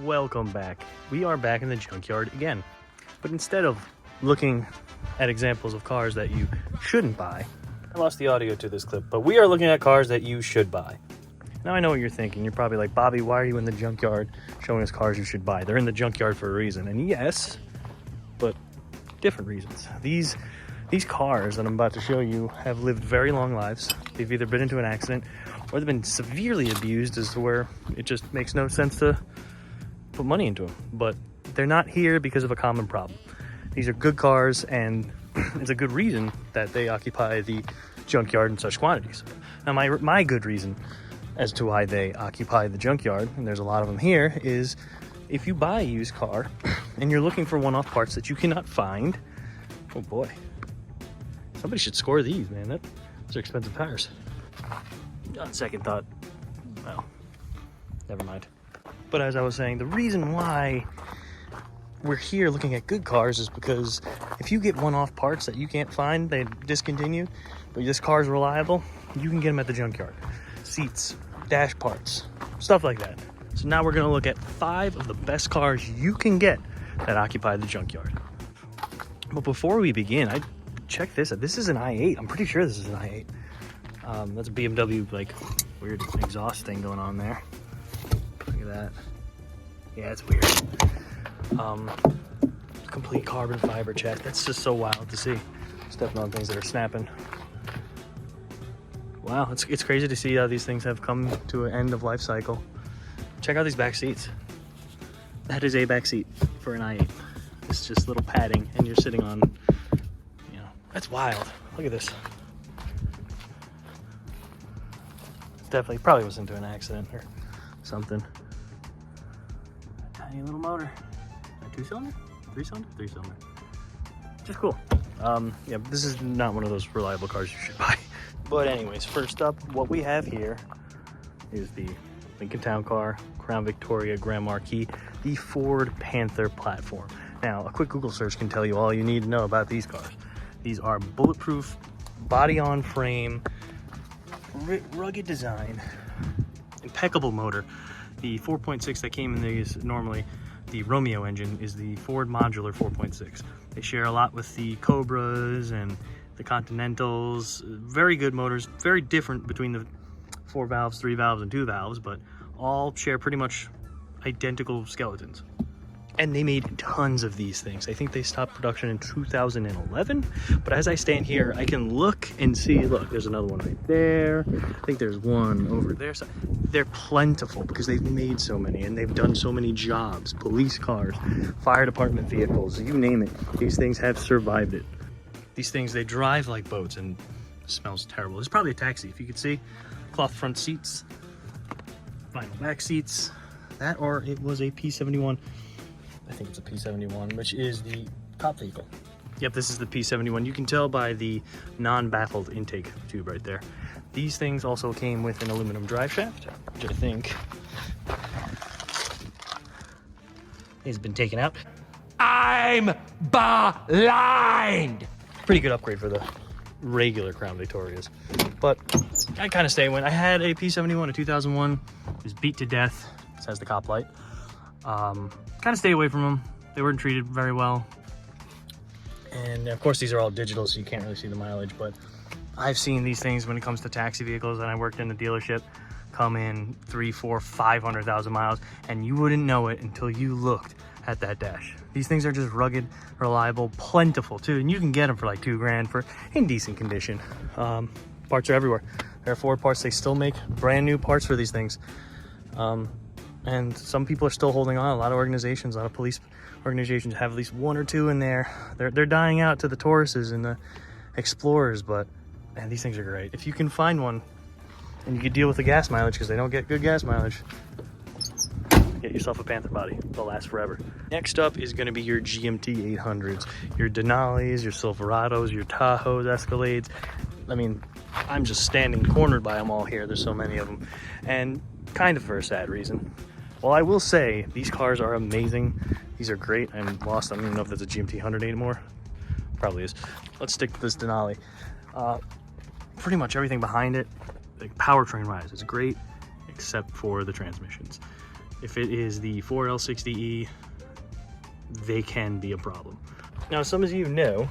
Welcome back. We are back in the junkyard again, but instead of looking at examples of cars that you shouldn't buy, I lost the audio to this clip, but we are looking at cars that you should buy. Now I know what you're thinking. You're probably like, Bobby, why are you in the junkyard showing us cars you should buy? They're in the junkyard for a reason. And yes, but different reasons. These cars that I'm about to show you have lived very long lives. They've either been into an accident or they've been severely abused as to where it just makes no sense to put money into them. But they're not here because of a common problem. These are good cars, and it's a good reason that they occupy the junkyard in such quantities. Now my good reason as to why they occupy the junkyard, and there's a lot of them here, is if you buy a used car and you're looking for one-off parts that you cannot find, oh boy, somebody should score these, man. Those are expensive tires. On second thought, well, never mind. But as I was saying, the reason why we're here looking at good cars is because if you get one-off parts that you can't find, they discontinued, but this car is reliable, you can get them at the junkyard. Seats, dash parts, stuff like that. So now we're gonna look at 5 of the best cars you can get that occupy the junkyard. But before we begin, check this out. This is an i8. I'm pretty sure this is an i8. That's a BMW, like, weird exhaust thing going on there. Look at that. Yeah, it's weird. Complete carbon fiber check. That's just so wild to see. Stepping on things that are snapping. Wow, it's crazy to see how these things have come to an end of life cycle. Check out these back seats. That is a back seat for an i8. It's just little padding, and you're sitting on, you know, that's wild. Look at this. Definitely, probably was into an accident or something. Tiny little motor. A 2-cylinder? 3-cylinder? 3-cylinder. Just cool. Yeah, this is not one of those reliable cars you should buy. But anyways, first up, what we have here is the Lincoln Town Car, Crown Victoria Grand Marquis, the Ford Panther platform. Now, a quick Google search can tell you all you need to know about these cars. These are bulletproof, body-on frame, rugged design, impeccable motor. The 4.6 that came in these, normally the Romeo engine, is the Ford modular 4.6. They share a lot with the Cobras and the Continentals. Very good motors, very different between the 4 valves, 3 valves, and 2 valves, but all share pretty much identical skeletons. And they made tons of these things. I think they stopped production in 2011, but as I stand here, I can look and see, look, there's another one right there. I think there's one over there. So they're plentiful because they've made so many and they've done so many jobs. Police cars, fire department vehicles, you name it. These things have survived it. These things, they drive like boats, and it smells terrible. It's probably a taxi, if you could see. Cloth front seats, vinyl back seats. That, or it was a P71. I think it's a P71, which is the cop vehicle. Yep, this is the P71. You can tell by the non-baffled intake tube right there. These things also came with an aluminum drive shaft, which I think has been taken out. I'm blind! Pretty good upgrade for the regular Crown Victorias. But I kind of stay when I had a P71, a 2001. It was beat to death. This has the cop light. Kind of stay away from them. They weren't treated very well. And of course, these are all digital, so you can't really see the mileage, but I've seen these things when it comes to taxi vehicles, and I worked in the dealership, come in 300, 400, 500,000 miles, and you wouldn't know it until you looked at that dash. These things are just rugged, reliable, plentiful too, and you can get them for like $2,000 for in decent condition. Parts are everywhere. There are Ford parts. They still make brand new parts for these things. And some people are still holding on. A lot of organizations, a lot of police organizations have at least 1 or 2 in there. They're dying out to the Tauruses and the Explorers, but man, these things are great. If you can find one and you can deal with the gas mileage, because they don't get good gas mileage, get yourself a Panther body. They'll last forever. Next up is going to be your GMT 800s, your Denalis, your Silverados, your Tahoes, Escalades. I mean, I'm just standing cornered by them all here. There's so many of them, and kind of for a sad reason. Well, I will say these cars are amazing. These are great. I'm lost. I don't even know if that's a GMT 100 anymore. Probably is. Let's stick to this Denali. Pretty much everything behind it, the powertrain wise, is great, except for the transmissions. If it is the 4L60E, they can be a problem. Now, some of you know,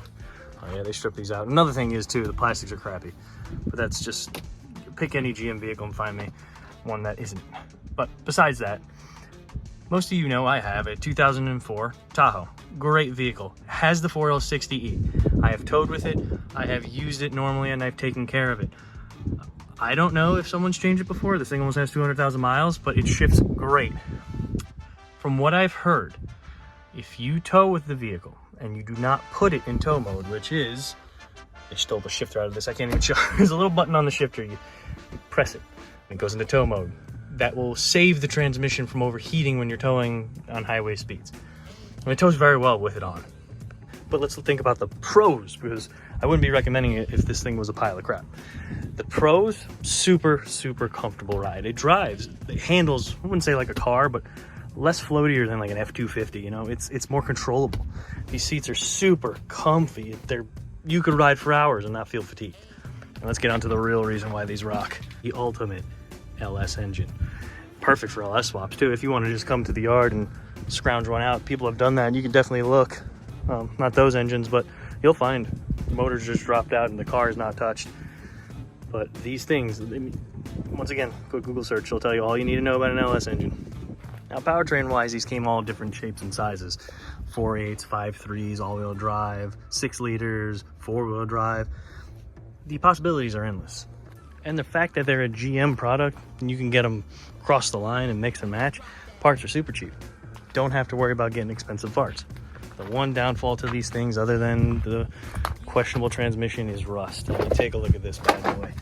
oh yeah, they strip these out. Another thing is too, the plastics are crappy, but that's just, pick any GM vehicle and find me one that isn't. But besides that, most of you know I have a 2004 Tahoe. Great vehicle. Has the 4L60E. I have towed with it. I have used it normally and I've taken care of it. I don't know if someone's changed it before. This thing almost has 200,000 miles, but it shifts great. From what I've heard, if you tow with the vehicle and you do not put it in tow mode, which is, they stole the shifter out of this, I can't even show. There's a little button on the shifter, you press it and it goes into tow mode. That will save the transmission from overheating when you're towing on highway speeds. And it tows very well with it on. But let's think about the pros, because I wouldn't be recommending it if this thing was a pile of crap. The pros, super, super comfortable ride. It drives, it handles, I wouldn't say like a car, but less floatier than like an F-250, you know? It's more controllable. These seats are super comfy. You could ride for hours and not feel fatigued. And let's get on to the real reason why these rock. The ultimate LS engine. Perfect for LS swaps too. If you want to just come to the yard and scrounge one out, people have done that, and you can definitely look. Not those engines, but you'll find the motor's just dropped out and the car is not touched. But these things, once again, quick Google search will tell you all you need to know about an LS engine. Now, powertrain wise, these came all different shapes and sizes. 4.8s, 5.3s, all-wheel drive, 6 liters, 4-wheel drive. The possibilities are endless. And the fact that they're a GM product and you can get them across the line and mix and match, parts are super cheap. Don't have to worry about getting expensive parts. The one downfall to these things, other than the questionable transmission, is rust. I mean, take a look at this bad boy.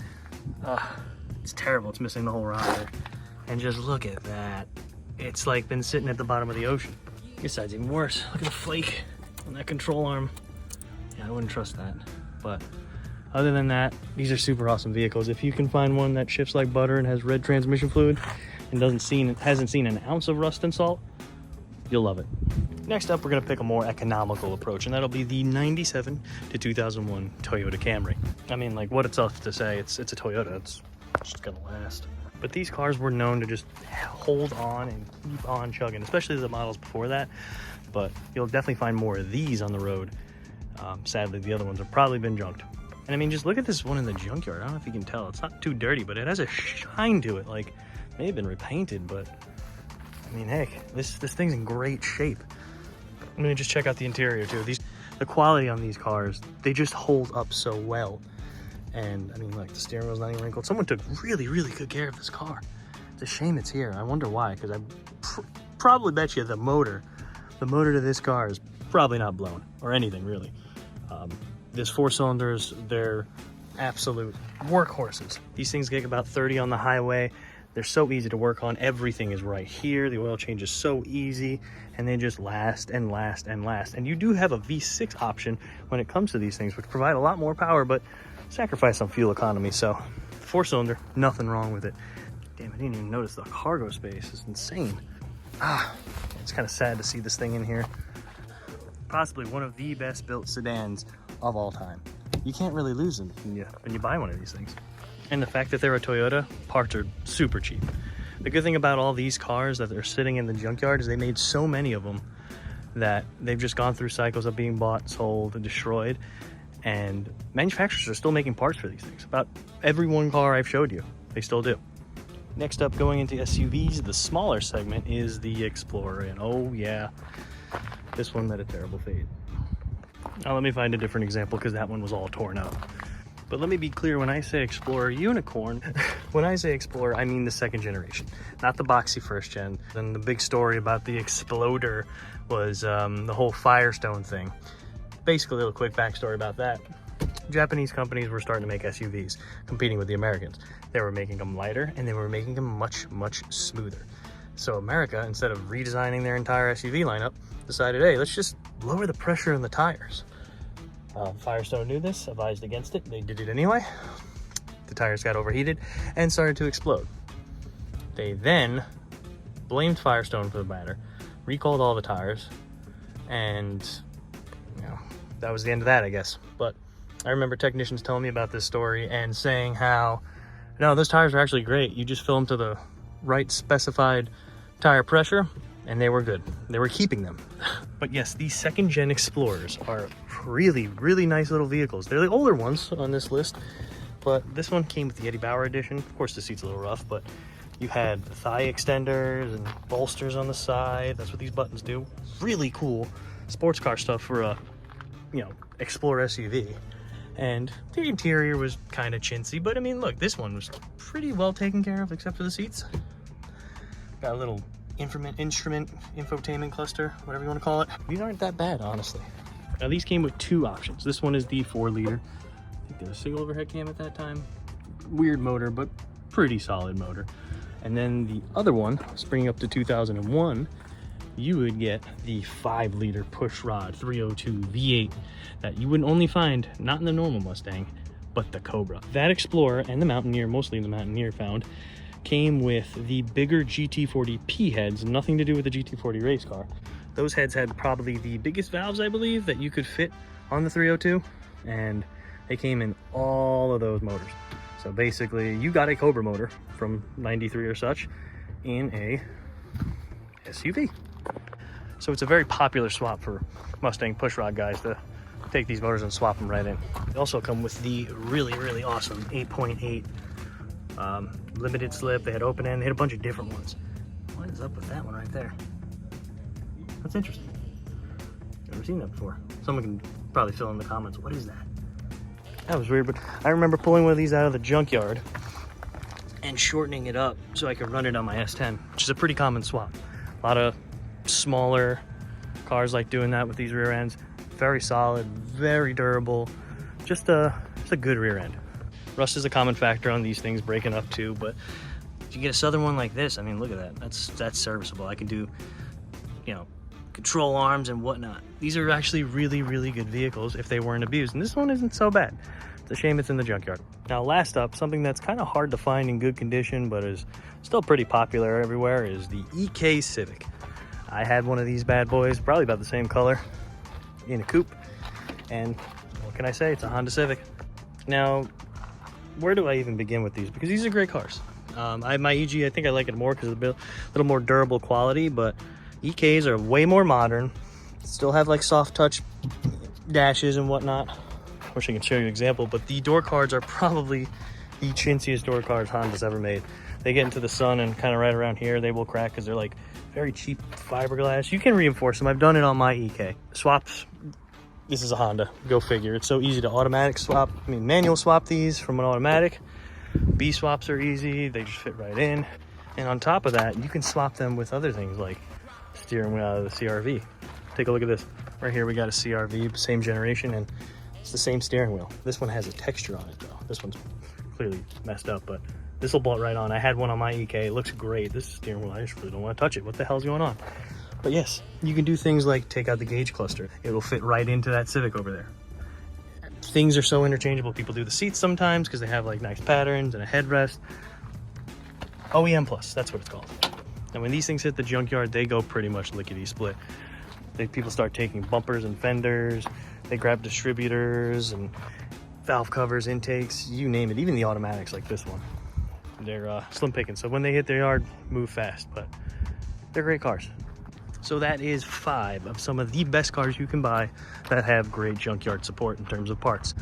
It's terrible. It's missing the whole rider. And just look at that. It's like been sitting at the bottom of the ocean. This side's even worse. Look at the flake on that control arm. Yeah, I wouldn't trust that. But other than that, these are super awesome vehicles. If you can find one that shifts like butter and has red transmission fluid and hasn't seen an ounce of rust and salt, you'll love it. Next up, we're gonna pick a more economical approach, and that'll be the 97 to 2001 Toyota Camry. I mean, like, what it's else to say, it's a Toyota, it's just gonna last. But these cars were known to just hold on and keep on chugging, especially the models before that. But you'll definitely find more of these on the road. Sadly, the other ones have probably been junked. And I mean, just look at this one in the junkyard. I don't know if you can tell. It's not too dirty, but it has a shine to it. Like, it may have been repainted, but I mean, heck, this thing's in great shape. I'm gonna just check out the interior too. The quality on these cars, they just hold up so well. And I mean, like, the steering wheel's not even wrinkled. Someone took really, really good care of this car. It's a shame it's here. I wonder why, because I probably bet you the motor to this car is probably not blown or anything really. This 4 cylinders, they're absolute workhorses. These things get about 30 on the highway. They're so easy to work on. Everything is right here. The oil change is so easy, and they just last and last and last. And you do have a V6 option when it comes to these things, which provide a lot more power, but sacrifice on fuel economy. So 4 cylinder, nothing wrong with it. Damn, I didn't even notice the cargo space. It's insane. It's kind of sad to see this thing in here. Possibly one of the best built sedans of all time. You can't really lose them when you buy one of these things. And the fact that they're a Toyota, parts are super cheap. The good thing about all these cars that are sitting in the junkyard is they made so many of them that they've just gone through cycles of being bought, sold, and destroyed. And manufacturers are still making parts for these things. About every one car I've showed you, they still do. Next up, going into SUVs, the smaller segment is the Explorer. And oh yeah, this one met a terrible fate. Now let me find a different example, because that one was all torn up. But let me be clear, when I say Explorer Unicorn, when I say Explorer, I mean the 2nd generation, not the boxy 1st gen. Then the big story about the Exploder was the whole Firestone thing. Basically, a little quick backstory about that. Japanese companies were starting to make SUVs, competing with the Americans. They were making them lighter, and they were making them much, much smoother. So America, instead of redesigning their entire SUV lineup, decided, hey, let's just lower the pressure in the tires. Firestone knew this, advised against it. They did it anyway. The tires got overheated and started to explode. They then blamed Firestone for the matter, recalled all the tires, and that was the end of that, I guess. But I remember technicians telling me about this story and saying how, no, those tires are actually great. You just fill them to the right specified tire pressure, and they were good. They were keeping them. But yes, these second gen Explorers are really, really nice little vehicles. They're the older ones on this list, but this one came with the Eddie Bauer edition. Of course, the seat's a little rough, but you had thigh extenders and bolsters on the side. That's what these buttons do. Really cool sports car stuff for a, Explorer SUV. And the interior was kind of chintzy, but I mean, look, this one was pretty well taken care of, except for the seats. Got a little infotainment cluster, whatever you want to call it. These aren't that bad, honestly. Now, these came with two options. This one is the 4-liter. I think there's a single overhead cam at that time. Weird motor, but pretty solid motor. And then the other one, springing up to 2001, you would get the 5-liter pushrod 302 V8 that you would only find not in the normal Mustang, but the Cobra. That Explorer and the Mountaineer, mostly the Mountaineer found, came with the bigger GT40P heads, nothing to do with the GT40 race car. Those heads had probably the biggest valves, I believe, that you could fit on the 302, and they came in all of those motors. So basically, you got a Cobra motor from 93 or such in a SUV. So it's a very popular swap for Mustang pushrod guys to take these motors and swap them right in. They also come with the really, really awesome 8.8 limited slip. They had open end. They had a bunch of different ones. What is up with that one right there? That's interesting. Never seen that before. Someone can probably fill in the comments. What is that? That was weird, but I remember pulling one of these out of the junkyard and shortening it up so I could run it on my S10, which is a pretty common swap. A lot of smaller cars like doing that with these rear ends. Very solid, very durable, just a good rear end. Rust is a common factor on these things breaking up too, but if you get a Southern one like this, I mean, look at that. That's serviceable. I can do, control arms and whatnot. These are actually really, really good vehicles if they weren't abused, and this one isn't so bad. It's a shame it's in the junkyard. Now, last up, something that's kind of hard to find in good condition, but is still pretty popular everywhere, is the EK Civic. I had one of these bad boys, probably about the same color, in a coupe, and what can I say? It's a Honda Civic. Now, where do I even begin with these? Because these are great cars. I have my EG, I think I like it more because of a little more durable quality, but EKs are way more modern, still have like soft touch dashes and whatnot. Wish I could show you an example, but the door cards are probably the chintziest door cards Honda's ever made. They get into the sun and kind of right around here, they will crack because they're like very cheap fiberglass. You can reinforce them. I've done it on my EK. Swaps, this is a Honda, go figure. It's so easy to automatic swap, manual swap these from an automatic. B swaps are easy, they just fit right in. And on top of that, you can swap them with other things like steering wheel out of the CRV. Take a look at this. Right here we got a CRV, same generation, and it's the same steering wheel. This one has a texture on it though. This one's clearly messed up, but this will bolt right on. I had one on my EK, it looks great. This steering wheel, I just really don't want to touch it. What the hell's going on? But yes, you can do things like take out the gauge cluster. It will fit right into that Civic over there. Things are so interchangeable. People do the seats sometimes because they have like nice patterns and a headrest. OEM Plus, that's what it's called. And when these things hit the junkyard, they go pretty much lickety-split. People start taking bumpers and fenders. They grab distributors and valve covers, intakes, you name it. Even the automatics like this one. They're slim picking. So when they hit their yard, move fast. But they're great cars. So that is 5 of some of the best cars you can buy that have great junkyard support in terms of parts.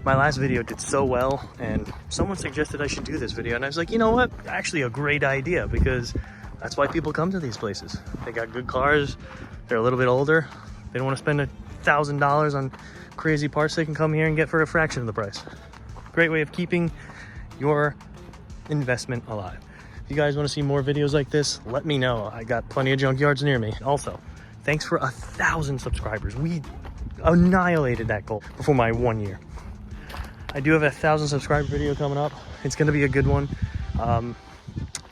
My last video did so well, and someone suggested I should do this video, and I was like, you know what? Actually a great idea, because that's why people come to these places. They got good cars, they're a little bit older, they don't want to spend $1,000 on crazy parts they can come here and get for a fraction of the price. Great way of keeping your investment alive. If you guys want to see more videos like this, let me know. I got plenty of junkyards near me. Also, thanks for 1,000 subscribers. We annihilated that goal before my 1 year. I do have a 1,000 subscriber video coming up. It's going to be a good one.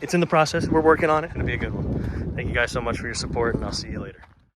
It's in the process. We're working on it. It's going to be a good one. Thank you guys so much for your support, and I'll see you later.